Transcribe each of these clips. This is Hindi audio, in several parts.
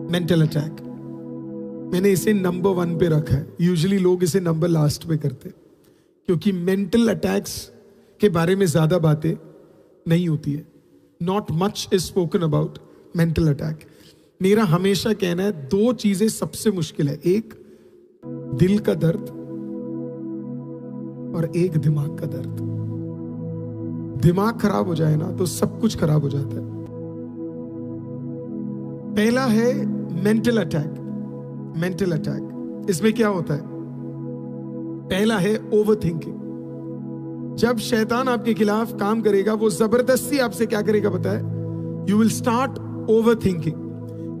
Mental attack. मैंने इसे नंबर 1 पे रखा है। यूजुअली लोग इसे नंबर लास्ट पे करते, क्योंकि मेंटल अटैक्स के बारे में ज्यादा बातें नहीं होती है। Not much is spoken about mental attack. मेरा हमेशा कहना है 2 चीजें सबसे मुश्किल है, एक दिल का दर्द और एक दिमाग का दर्द। दिमाग खराब हो जाए ना तो सब कुछ खराब हो जाता है। पहला है मेंटल अटैक। मेंटल अटैक, इसमें क्या होता है? पहला है ओवरथिंकिंग। जब शैतान आपके खिलाफ काम करेगा, वो जबरदस्ती आपसे क्या करेगा पता है? You will start overthinking.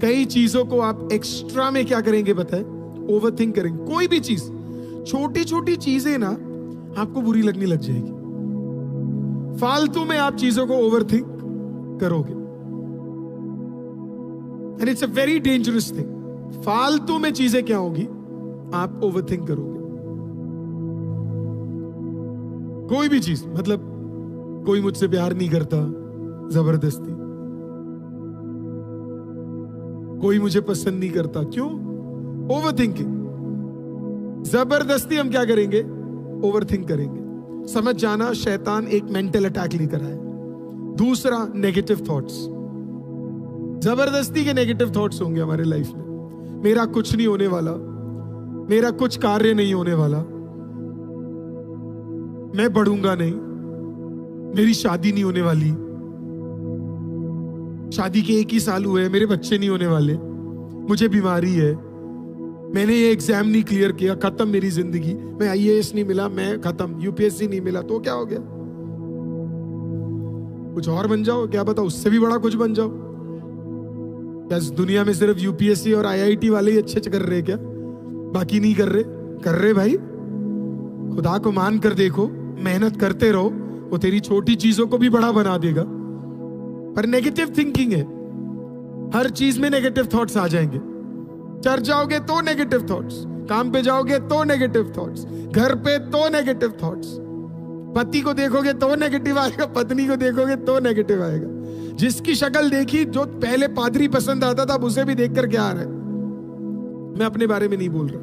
कई चीजों को आप एक्स्ट्रा में क्या करेंगे पता है? ओवरथिंक करेंगे। कोई भी चीज, छोटी छोटी चीजें ना आपको बुरी लगने लग जाएगी। फालतू में आप चीजों को ओवरथिंक करोगे, and it's a very dangerous thing. फालतू में चीजें क्या होगी? आप ओवरथिंक करोगे। कोई भी चीज, मतलब कोई मुझसे प्यार नहीं करता, जबरदस्ती। कोई मुझे पसंद नहीं करता, क्यों? ओवरथिंकिंग। जबरदस्ती हम क्या करेंगे? ओवरथिंक करेंगे। समझ जाना, शैतान एक मेंटल अटैक लेकर आए। दूसरा, नेगेटिव थॉट्स। जबरदस्ती के नेगेटिव थॉट्स होंगे हमारे लाइफ में। मेरा कुछ नहीं होने वाला, मेरा कुछ कार्य नहीं होने वाला, मैं बढ़ूंगा नहीं, मेरी शादी नहीं होने वाली, शादी के 1 ही साल हुए, मेरे बच्चे नहीं होने वाले, मुझे बीमारी है, मैंने ये एग्जाम नहीं क्लियर किया, खत्म मेरी जिंदगी, मैं IAS नहीं मिला, मैं खत्म, UPSC नहीं मिला, तो क्या हो गया? कुछ और बन जाओ, क्या पता उससे भी बड़ा कुछ बन जाओ। क्या दुनिया में सिर्फ UPSC और IIT वाले ही अच्छे कर रहे क्या? बाकी नहीं कर रहे? कर रहे भाई। खुदा को मान कर देखो, मेहनत करते रहो, वो तेरी छोटी चीजों को भी बड़ा बना देगा। पर नेगेटिव थिंकिंग है, हर चीज में नेगेटिव थॉट्स आ जाएंगे। चर्च जाओगे तो नेगेटिव थॉट्स, काम पे जाओगे तो नेगेटिव थॉट्स, घर पे तो नेगेटिव थॉट्स, पति को देखोगे तो नेगेटिव आएगा, पत्नी को देखोगे तो नेगेटिव आएगा। जिसकी शक्ल देखी, जो पहले पादरी पसंद आता था, उसे भी देखकर क्या आ रहा है? मैं अपने बारे में नहीं बोल रहा।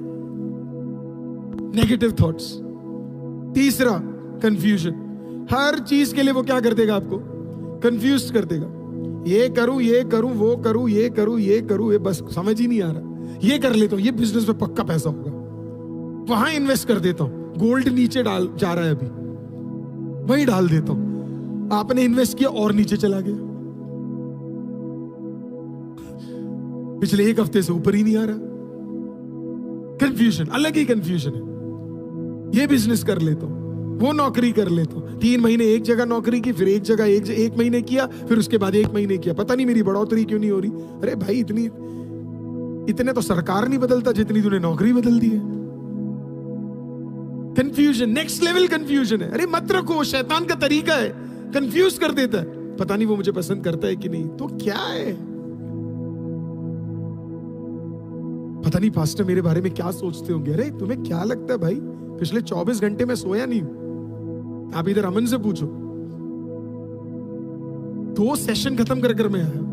Negative thoughts. तीसरा, कंफ्यूजन। हर चीज के लिए वो क्या कर देगा? आपको कंफ्यूज कर देगा। ये करूं, ये करूं, वो करूं, ये करूं, ये करूं, ये बस समझ ही नहीं आ रहा। ये कर लेता हूं, ये बिजनेस में पक्का पैसा होगा, वहां इन्वेस्ट कर देता हूं, गोल्ड नीचे डाल जा रहा है, अभी वही डाल देता हूं। आपने इन्वेस्ट किया और नीचे चला गया, पिछले 1 हफ्ते से ऊपर ही नहीं आ रहा। कंफ्यूजन, अलग ही कंफ्यूजन है। ये बिजनेस कर लेता हूं, वो नौकरी कर लेता हूं, 3 महीने एक जगह नौकरी की, फिर एक जगह एक महीने किया, फिर उसके बाद 1 महीने किया, पता नहीं मेरी बढ़ोतरी क्यों नहीं हो रही। अरे भाई, इतने तो सरकार नहीं बदलता जितनी तूने नौकरी बदल दी है। कंफ्यूजन, नेक्स्ट लेवल कंफ्यूजन है। अरे मत रखो, शैतान का तरीका है, कंफ्यूज कर देता है। पता नहीं वो मुझे पसंद करता है कि नहीं, तो क्या है? पता नहीं पास्टर मेरे बारे में क्या सोचते होंगे। अरे तुम्हें क्या लगता है भाई, पिछले 24 घंटे में सोया नहीं हूं। आप इधर अमन से पूछो, 2 सेशन खत्म कर मैं आया।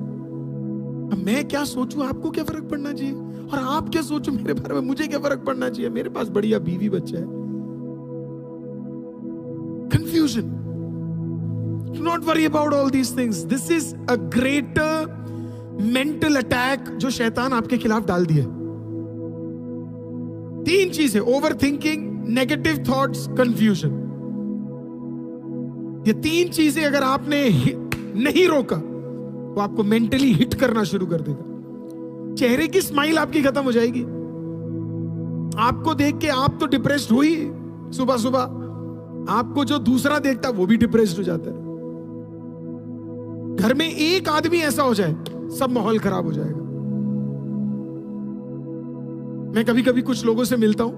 अब मैं क्या सोचूं, आपको क्या फर्क पड़ना चाहिए? और आप क्या सोचो मेरे बारे में, मुझे क्या फर्क पड़ना चाहिए? मेरे पास बढ़िया बीवी बच्चा है। Confusion. Do not worry about all these things. This is a greater mental attack जो शैतान आपके खिलाफ डाल दिया। 3 चीजें, over thinking, negative thoughts, confusion. ये 3 चीजें अगर आपने नहीं रोका तो आपको मेंटली हिट करना शुरू कर देगा। चेहरे की स्माइल आपकी खत्म हो जाएगी। आपको देख के आप तो डिप्रेस्ड हुई, सुबह सुबह आपको जो दूसरा देखता वो भी डिप्रेस्ड हो जाता है। घर में एक आदमी ऐसा हो जाए, सब माहौल खराब हो जाएगा। मैं कभी कभी कुछ लोगों से मिलता हूं,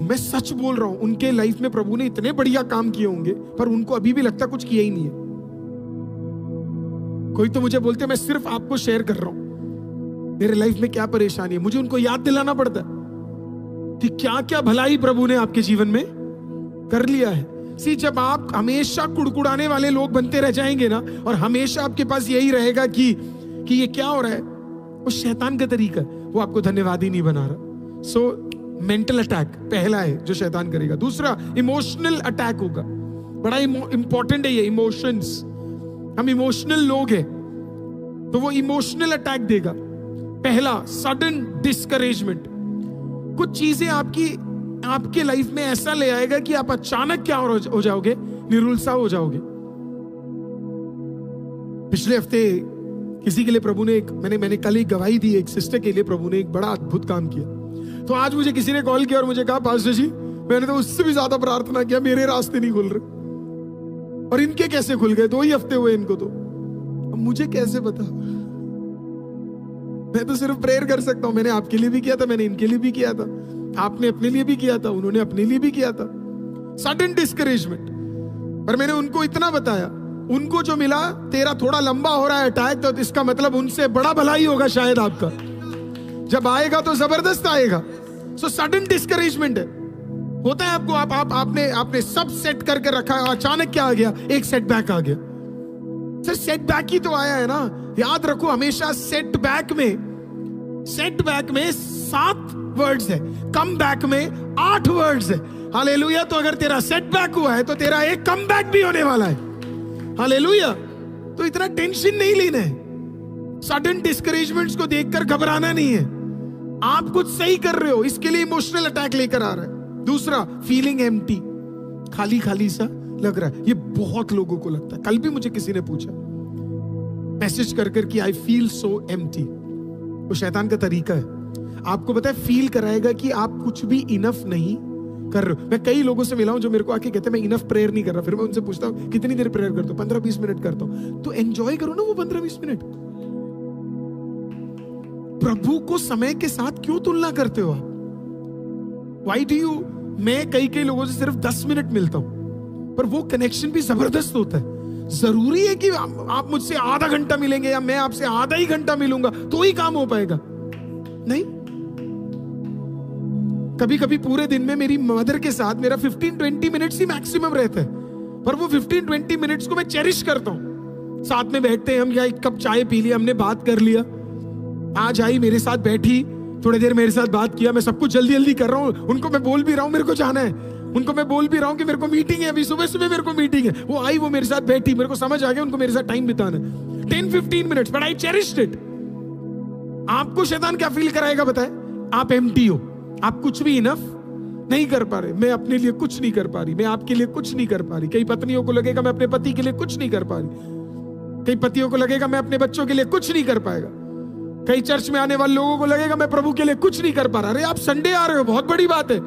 मैं सच बोल रहा हूं, उनके लाइफ में प्रभु ने इतने बढ़िया काम किए होंगे, पर उनको अभी भी लगता कुछ किया ही नहीं है। कोई तो मुझे बोलते मैं सिर्फ आपको शेयर कर रहा हूं मेरे लाइफ में क्या परेशानी है। मुझे उनको याद दिलाना पड़ता है कि क्या क्या भलाई प्रभु ने आपके जीवन में कर लिया है। सी, जब आप हमेशा कुड़कुड़ाने वाले लोग बनते रह जाएंगे ना, और हमेशा आपके पास यही रहेगा कि ये क्या हो रहा है, वो शैतान का तरीका है, वो आपको धन्यवादी नहीं बना रहा। सो मेंटल अटैक पहला है जो शैतान करेगा। दूसरा इमोशनल अटैक होगा, बड़ा इंपॉर्टेंट है ये इमोशंस। हम इमोशनल लोग हैं तो वो इमोशनल अटैक देगा। पहला सडन डिस्करेजमेंट, कुछ चीजें आपके लाइफ में ऐसा ले आएगा कि आप अचानक क्या हो जाओगे, निरुत्साह हो जाओगे। पिछले हफ्ते किसी के लिए प्रभु ने मैंने कल एक गवाही दी, एक सिस्टर के लिए प्रभु ने एक बड़ा अद्भुत काम किया। तो आज मुझे किसी ने कॉल किया और मुझे कहा, पास्टर जी मैंने तो उससे भी ज्यादा प्रार्थना किया, मेरे रास्ते नहीं खुल रहे, और इनके कैसे खुल गए, 2 ही हफ्ते हुए इनको। तो अब मुझे कैसे पता? मैं तो सिर्फ प्रेयर कर सकता हूं। मैंने आपके लिए भी किया था, मैंने इनके लिए भी किया था, आपने अपने लिए भी किया था, उन्होंने अपने लिए भी किया था। Sudden discouragement. पर मैंने उनको इतना बताया, उनको जो मिला, तेरा थोड़ा लंबा हो रहा है अटैक, तो इसका मतलब उनसे बड़ा भलाई होगा शायद आपका, जब आएगा तो जबरदस्त आएगा। सो सडन डिस्करेजमेंट है, होता है आपको। आपने सब सेट करके रखा है, अचानक क्या आ गया, एक सेटबैक आ गया। सर सेटबैक ही तो आया है ना। याद रखो हमेशा सेटबैक में 7 वर्ड्स है, कम बैक में 8 वर्ड्स है। हालेलुया। तो अगर तेरा सेटबैक हुआ है तो तेरा एक कम बैक भी होने वाला है। हालेलुया। तो इतना टेंशन नहीं लेना है, सडन डिस्करेजमेंट्स को देखकर घबराना नहीं है। आप कुछ सही कर रहे हो, इसके लिए इमोशनल अटैक लेकर आ रहा है। दूसरा फीलिंग एम्प्टी, खाली खाली सा लग रहा है। ये बहुत लोगों को लगता है। कल भी मुझे किसी ने पूछा मैसेज कर कि आई फील सो एम्प्टी। वो शैतान का तरीका है, आपको पता है फील कराएगा कि आप कुछ भी इनफ नहीं कर रहे हो। मैं कई लोगों से मिला हूं जो मेरे को आके कहते हैं मैं इनफ प्रेयर नहीं कर रहा। फिर मैं उनसे पूछता हूं कितनी देर प्रेयर करते हो? 15-20 मिनट करता हूं। तो एंजॉय करो ना वो 15-20 मिनट। प्रभु को समय के साथ क्यों तुलना करते हो आप? Why do you? मैं कई लोगों से सिर्फ 10 मिनट मिलता हूं, पर वो कनेक्शन भी जबरदस्त होता है। जरूरी है कि आप मुझसे आधा घंटा मिलेंगे या मैं आपसे आधा ही घंटा मिलूंगा तो ही काम हो पाएगा? नहीं। कभी कभी पूरे दिन में मेरी मदर के साथ मेरा 15-20 मिनट्स ही मैक्सिमम रहता है, पर वो 15-20 मिनट्स को मैं चेरिश करता हूं। साथ में बैठते हैं हम, या एक कप चाय पी लिया, हमने बात कर लिया, आज आई मेरे साथ बैठी, थोड़ी देर मेरे साथ बात किया। मैं सब कुछ जल्दी जल्दी कर रहा हूं, उनको मैं बोल भी रहा हूं मेरे को जाना है, उनको मैं बोल भी रहा हूं कि मेरे को मीटिंग है, अभी सुबह सुबह मेरे को मीटिंग है। वो आई, वो मेरे साथ बैठी, मेरे को समझ आ गया उनको मेरे साथ टाइम बिताना है। 10-15 minutes, but I cherished it. आपको शैतान क्या फील कराएगा बताए? आप एम्प्टी हो, आप कुछ भी इनफ नहीं कर पा रहे। मैं अपने लिए कुछ नहीं कर पा रही, मैं आपके लिए कुछ नहीं कर पा रही। कई पत्नियों को लगेगा मैं अपने पति के लिए कुछ नहीं कर पा रही, कई पतियों को लगेगा मैं अपने बच्चों के लिए कुछ नहीं कर पाएगा, कई चर्च में आने वाले लोगों को लगेगा मैं प्रभु के लिए कुछ नहीं कर पा रहा। अरे आप संडे आ रहे हो, बहुत बड़ी बात है।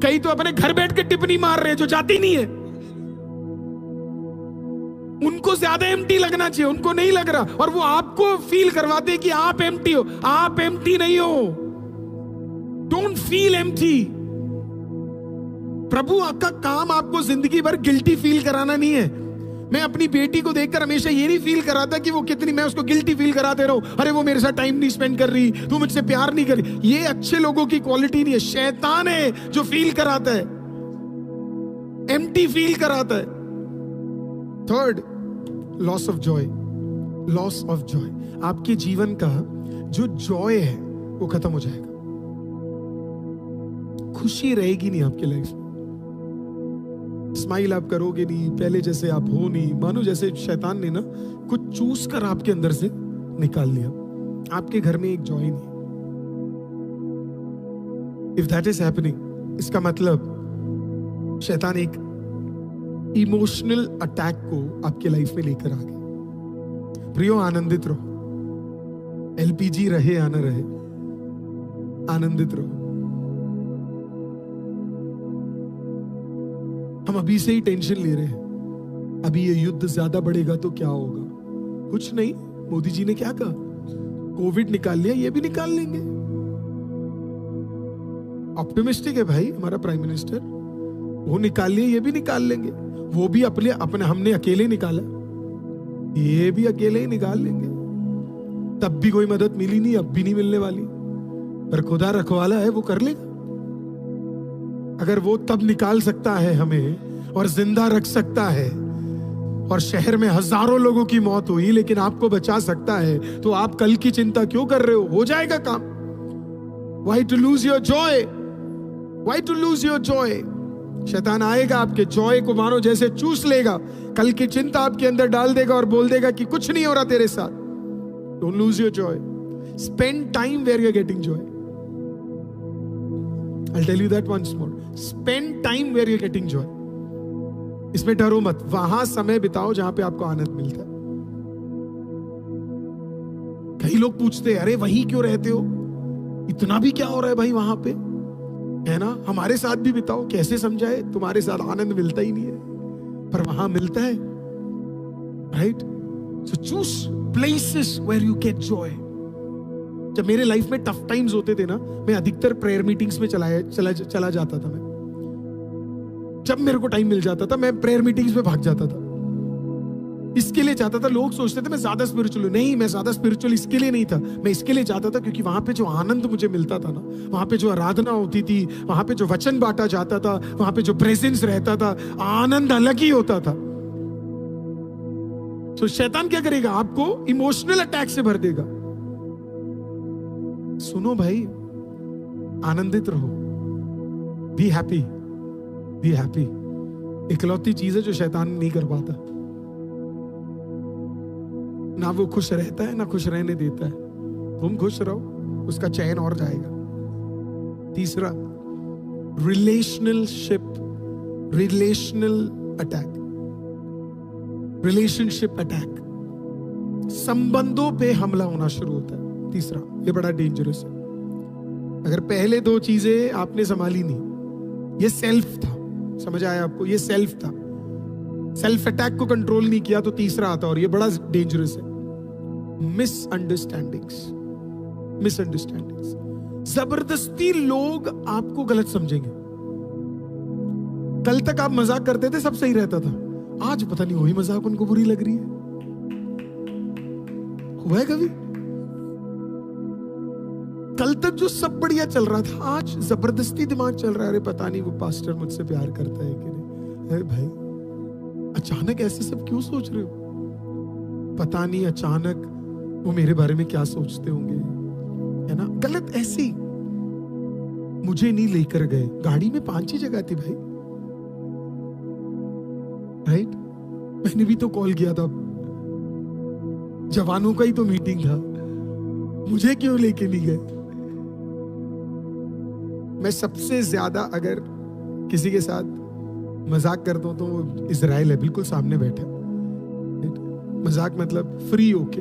कई तो अपने घर बैठ के टिप्पणी मार रहे हैं जो जाती नहीं है। उनको ज्यादा एम्प्टी लगना चाहिए, उनको नहीं लग रहा, और वो आपको फील करवाते हैं कि आप एम्प्टी हो। आप एम्प्टी नहीं हो। Don't feel empty. प्रभु आपका काम आपको जिंदगी भर गिल्टी फील कराना नहीं है। मैं अपनी बेटी को देखकर हमेशा ये नहीं फील कराता कि वो कितनी, मैं उसको गिल्टी फील कराते रहूं, अरे वो मेरे साथ टाइम नहीं स्पेंड कर रही, तू मुझसे प्यार नहीं कर रही। ये अच्छे लोगों की क्वालिटी नहीं है, शैतान है जो फील कराता है, एम्प्टी फील कराता है। Third, loss of Joy. Loss of Joy, आपके जीवन का जो जॉय है वो खत्म हो जाएगा। खुशी रहेगी नहीं आपकी लाइफ में, स्माइल आप करोगे नहीं, पहले जैसे आप हो नहीं, मानो जैसे शैतान ने ना कुछ चूस कर आपके अंदर से निकाल लिया। आपके घर में एक जॉय नहीं। इफ दैट इज हैपनिंग, इसका मतलब शैतान एक इमोशनल अटैक को आपके लाइफ में लेकर आ गया। प्रियो, आनंदित रहो। एलपीजी रहे या ना रहे, आनंदित रहो। हम अभी से ही टेंशन ले रहे हैं, अभी ये युद्ध ज्यादा बढ़ेगा तो क्या होगा। कुछ नहीं, मोदी जी ने क्या कहा, कोविड निकाल लिया, ये भी निकाल लेंगे। ऑप्टिमिस्टिक है भाई हमारा प्राइम मिनिस्टर, वो निकाल लिया, ये भी निकाल लेंगे। वो भी अपने हमने अकेले निकाला, ये भी अकेले ही निकाल लेंगे। तब भी कोई मदद मिली नहीं, अब भी नहीं मिलने वाली, पर खुदा रखवाला है, वो कर लेगा। अगर वो तब निकाल सकता है हमें और जिंदा रख सकता है, और शहर में हजारों लोगों की मौत हुई, लेकिन आपको बचा सकता है, तो आप कल की चिंता क्यों कर रहे हो जाएगा काम। Why to lose your joy? Why to lose your joy? शैतान आएगा, आपके जॉय को मानो जैसे चूस लेगा, कल की चिंता आपके अंदर डाल देगा और बोल देगा कि कुछ नहीं हो रहा तेरे साथ। Don't lose your joy. Spend time where you're getting joy. I'll tell you that once more. Spend time where you're getting joy. इसमें डरो मत, वहां समय बिताओ जहां पे आपको आनंद मिलता है। कई लोग पूछते हैं, अरे वहीं क्यों रहते हो, इतना भी क्या हो रहा है भाई वहां पे, है ना, हमारे साथ भी बिताओ। कैसे समझाए, तुम्हारे साथ आनंद मिलता ही नहीं है, पर वहां मिलता है, right? So choose places where you get joy. जब मेरे लाइफ में टफ टाइम्स होते थे ना, मैं अधिकतर प्रेयर मीटिंग्स में चला जाता था। मैं जब मेरे को टाइम मिल जाता था, मैं प्रेयर मीटिंग्स में भाग जाता था। इसके लिए जाता था, लोग सोचते थे मैं ज्यादा स्पिरिचुअल हूं। नहीं, मैं ज्यादा स्पिरिचुअल इसके लिए नहीं था, मैं इसके लिए जाता था क्योंकि वहां पे जो आनंद मुझे मिलता था ना, वहां पे जो आराधना होती थी, वहां पे जो वचन बांटा जाता था, वहां पे जो प्रेजेंस रहता था, आनंद अलग ही होता था। तो शैतान क्या करेगा, आपको इमोशनल अटैक से भर देगा। सुनो भाई, आनंदित रहो, बी हैप्पी, बी हैप्पी। इकलौती चीज है जो शैतान नहीं कर पाता। ना वो खुश रहता है, ना खुश रहने देता है। तुम खुश रहो, उसका चैन और जाएगा। तीसरा, रिलेशनशिप अटैक, रिलेशनशिप अटैक, संबंधों पे हमला होना शुरू होता है। तीसरा, ये बड़ा डेंजरस है। अगर पहले दो चीजें आपने संभाली नहीं, ये सेल्फ था, समझ आया आपको, ये सेल्फ था, सेल्फ अटैक को कंट्रोल नहीं किया तो तीसरा आता, और ये बड़ा डेंजरस है, मिसअंडरस्टैंडिंग्स। जबरदस्ती लोग आपको गलत समझेंगे। कल तक आप मजाक करते थे, सब सही रहता था, आज पता नहीं वही मजाक उनको बुरी लग रही है। हुआ है कभी? कल तक जो सब बढ़िया चल रहा था, आज जबरदस्ती दिमाग चल रहा है, अरे पता नहीं वो पास्टर मुझसे प्यार करता है कि नहीं। अरे भाई, अचानक ऐसे सब क्यों सोच रहे हो? पता नहीं अचानक वो मेरे बारे में क्या सोचते होंगे, है ना। गलत ऐसे ही मुझे नहीं लेकर गए, गाड़ी में 5 ही जगह थी भाई, राइट? मैंने भी तो कॉल किया था, जवानों का ही तो मीटिंग था, मुझे क्यों लेके नहीं गए? मैं सबसे ज्यादा अगर किसी के साथ मजाक करता हूं तो वो इजराइल है, बिल्कुल सामने बैठा। मजाक मतलब फ्री होके।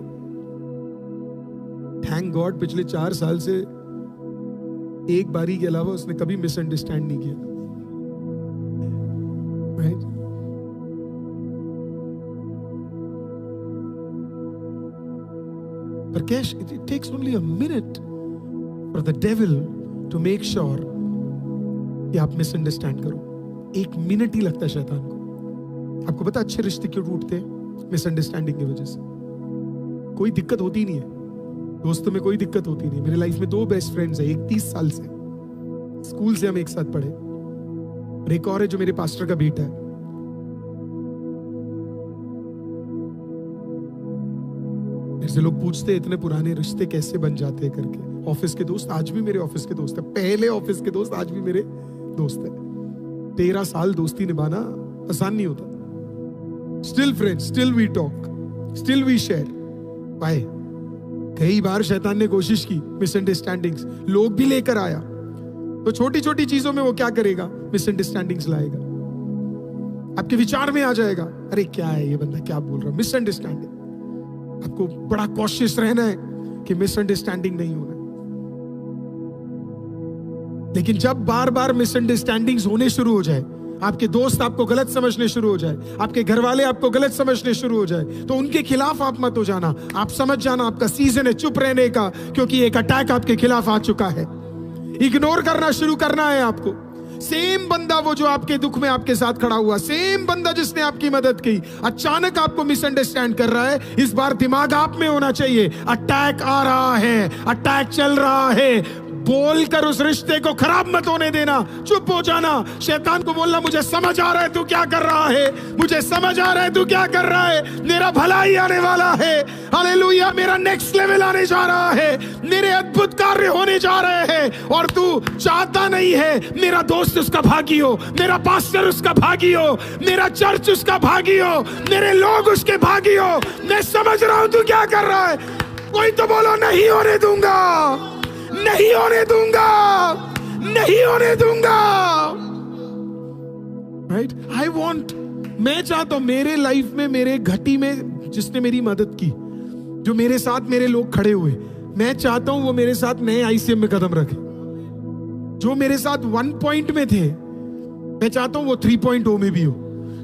थैंक गॉड पिछले 4 साल से एक बारी के अलावा उसने कभी मिसअंडरस्टैंड नहीं किया, राइट? पर cash, it takes only a minute for the devil to make sure कि आप मिसअंडरस्टैंड करो। 1 मिनट ही लगता है शैतान को। आपको पता अच्छे रिश्ते क्यों टूटते हैं? मिसअंडरस्टैंडिंग की वजह से। कोई दिक्कत होती नहीं है, दोस्तों में कोई दिक्कत होती नहीं। मेरे लाइफ में 2 बेस्ट फ्रेंड्स हैं, एक 30 साल से, स्कूल से हम एक साथ पढ़े, और एक और है जो मेरे पास्टर का बेटा है। मेरे से लोग पूछते हैं इतने पुराने रिश्ते कैसे बन जाते हैं करके। ऑफिस के दोस्त आज भी मेरे ऑफिस के दोस्त है, पहले ऑफिस के दोस्त आज भी मेरे दोस्त है। 13 साल दोस्ती निभाना आसान नहीं होता। Still friends, still we talk, still we share. Bye. कई बार शैतान ने कोशिश की, मिसअंडरस्टैंडिंग्स लोग भी लेकर आया, तो छोटी छोटी चीजों में वो क्या करेगा? मिसअंडरस्टैंडिंग्स लाएगा। आपके विचार में आ जाएगा, अरे क्या है ये बंदा क्या बोल रहा है, मिसअंडरस्टैंडिंग। आपको बड़ा कॉशियस रहना है कि मिसअंडरस्टैंडिंग नहीं होना। लेकिन जब बार बार मिसअंडरस्टैंडिंग्स होने शुरू हो जाए, आपके दोस्त आपको गलत समझने शुरू हो जाए, आपके घर वाले आपको गलत समझने शुरू हो जाए, तो उनके खिलाफ आप मत हो जाना। आप समझ जाना आपका सीजन है चुप रहने का, क्योंकि एक अटैक आपके खिलाफ आ चुका है। इग्नोर करना शुरू करना है आपको। सेम बंदा वो जो आपके दुख में आपके साथ खड़ा हुआ, सेम बंदा जिसने आपकी मदद की, अचानक आपको मिसअंडरस्टैंड कर रहा है। इस बार दिमाग आप में होना चाहिए, अटैक आ रहा है, अटैक चल रहा है, बोलकर उस रिश्ते को खराब मत होने देना। चुप हो जाना, शैतान को बोलना मुझे समझ आ रहा है तू क्या कर रहा है, मुझे समझ आ रहा है तू क्या कर रहा है, मेरा भलाई आने वाला है, हालेलुया, मेरा नेक्स्ट लेवल आने जा रहा है, मेरे अद्भुत कार्य होने जा रहे हैं, और तू चाहता नहीं है मेरा दोस्त उसका भागी हो, मेरा पास्टर उसका भागी हो, मेरा चर्च उसका भागी हो, मेरे लोग उसके भागी हो। मैं समझ रहा हूं तू क्या कर रहा है। कोई तो बोलो नहीं होने दूंगा, नहीं होने दूंगा, नहीं होने दूंगा। राइट, आई वॉन्ट, मैं चाहता हूं मेरे लाइफ में, मेरे घटी में जिसने मेरी मदद की, जो मेरे साथ मेरे लोग खड़े हुए, मैं चाहता हूं वो मेरे साथ नए आईसीएम में कदम रखे। जो मेरे साथ 1 पॉइंट में थे, मैं चाहता हूं वो 3.0 में भी हो।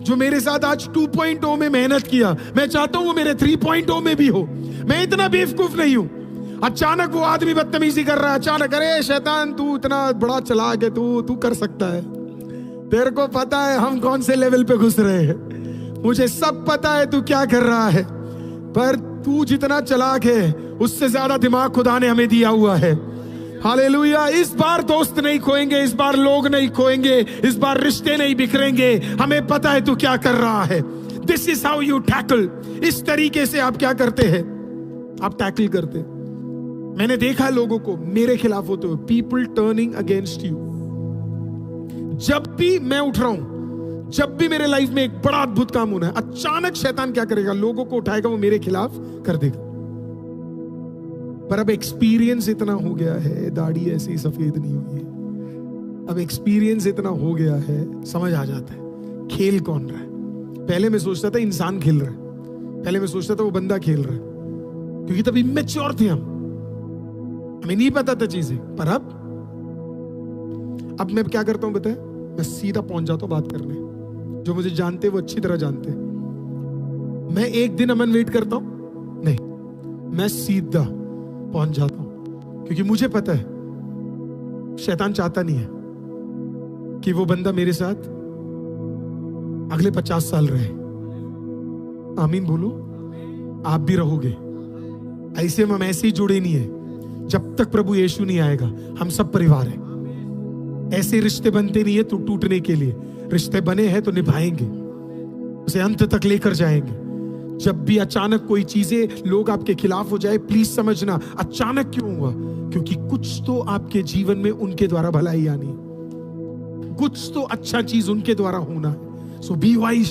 जो मेरे साथ आज 2.0 में मेहनत किया, मैं चाहता हूं वो मेरे 3.0 में भी हो। मैं इतना बेवकूफ नहीं हूं। अचानक वो आदमी बदतमीजी कर रहा है, अचानक अरे शैतान तू इतना बड़ा चालाक है, तू कर सकता है, तेरे को पता है हम कौन से लेवल पे घुस रहे हैं, मुझे सब पता है तू क्या कर रहा है, पर तू जितना चालाक है उससे ज्यादा दिमाग खुदा ने हमें दिया हुआ है। हालेलुया। इस बार दोस्त नहीं खोएंगे, इस बार लोग नहीं खोएंगे, इस बार रिश्ते नहीं बिखरेंगे। हमें पता है तू क्या कर रहा है। This is how you tackle. इस तरीके से आप क्या करते हैं, आप टैकल करते। मैंने देखा लोगों को मेरे खिलाफ होते हुए, पीपल टर्निंग अगेंस्ट यू। जब भी मैं उठ रहा हूं, जब भी मेरे लाइफ में एक बड़ा अद्भुत काम होना है, अचानक शैतान क्या करेगा, लोगों को उठाएगा, वो मेरे खिलाफ कर देगा। पर अब एक्सपीरियंस इतना हो गया है, दाढ़ी ऐसी सफेद नहीं हुई है, अब एक्सपीरियंस इतना हो गया है, समझ आ जाता है खेल कौन रहा है। पहले मैं सोचता था इंसान खेल रहा है, पहले मैं सोचता था वो बंदा खेल रहा है, क्योंकि तभी मैच्योर थे हम, हमें नहीं पता था चीजें। पर अब मैं क्या करता हूं बताए, मैं सीधा पहुंच जाता हूं बात करने। जो मुझे जानते वो अच्छी तरह जानते। मैं एक दिन अमन वेट करता हूं नहीं, मैं सीधा पहुंच जाता हूं, क्योंकि मुझे पता है शैतान चाहता नहीं है कि वो बंदा मेरे साथ अगले 50 साल रहे। आमीन बोलो। आप भी रहोगे ऐसे, हम ऐसे ही जुड़े नहीं है जब तक प्रभु यीशु नहीं आएगा। हम सब परिवार हैं, ऐसे रिश्ते बनते नहीं है तो टूटने के लिए, रिश्ते बने हैं तो निभाएंगे, उसे अंत तक लेकर जाएंगे। जब भी अचानक कोई चीजें लोग आपके खिलाफ हो जाए, प्लीज समझना अचानक क्यों हुआ, क्योंकि कुछ तो आपके जीवन में उनके द्वारा भलाई आनी, कुछ तो अच्छा चीज उनके द्वारा होना है। सो बी वाइज।